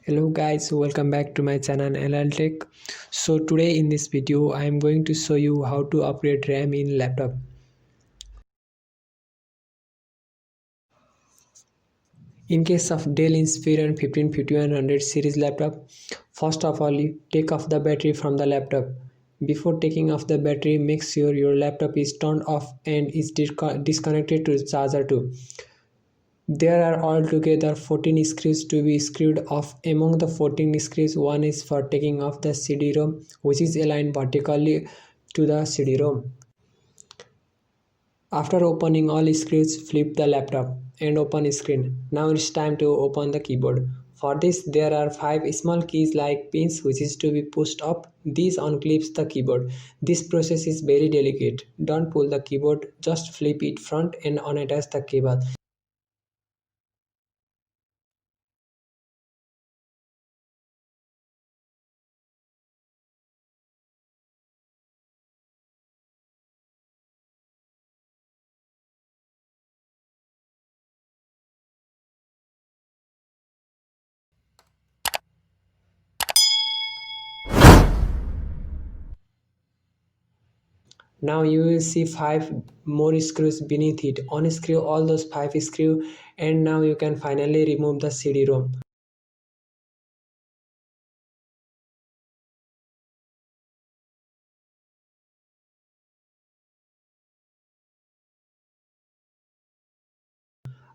Hello guys, welcome back to my channel LL Tech. So today in this video I am going to show you how to upgrade RAM in laptop. In case of Dell Inspiron 15100 series laptop, first of all you take off the battery from the laptop. Before taking off the battery, make sure your laptop is turned off and is disconnected to the charger too. There are altogether 14 screws to be screwed off. Among the 14 screws, one is for taking off the CD-ROM, which is aligned vertically to the CD-ROM. After opening all screws, flip the laptop and open screen. Now it's time to open the keyboard. For this, there are 5 small keys like pins which is to be pushed up. These unclips the keyboard. This process is very delicate. Don't pull the keyboard, just flip it front and unattach the cable. Now you will see 5 more screws beneath it. Unscrew all those 5 screws and now you can finally remove the CD-ROM.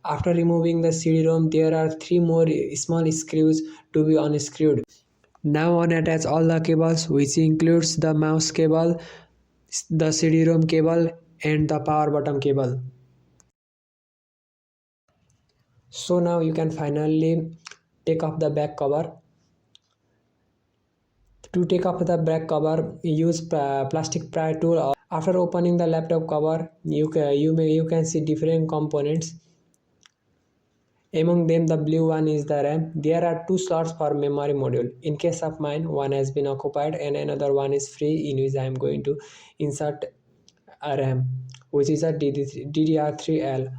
After removing the CD-ROM, there are 3 more small screws to be unscrewed. Now unattach all the cables, which includes the mouse cable, the CD-ROM cable and the power button cable. So now you can finally take off the back cover. To take off the back cover, use plastic pry tool. After opening the laptop cover, you can see different components. Among them, the blue one is the RAM. There are 2 slots for memory module. In case of mine, one has been occupied and another one is free, in which I am going to insert a RAM, which is a DDR3L.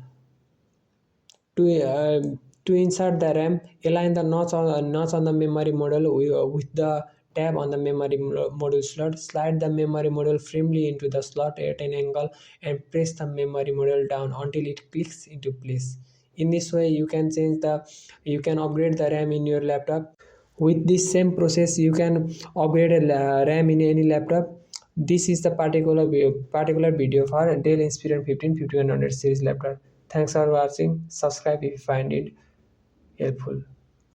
To insert the RAM, align the notch on the memory module with the tab on the memory module slot. Slide the memory module firmly into the slot at an angle and press the memory module down until it clicks into place. In this way, you can upgrade the RAM in your laptop. With this same process, you can upgrade a RAM in any laptop. This is the particular video for Dell Inspiron 5100 series laptop. Thanks for watching. Subscribe if you find it helpful.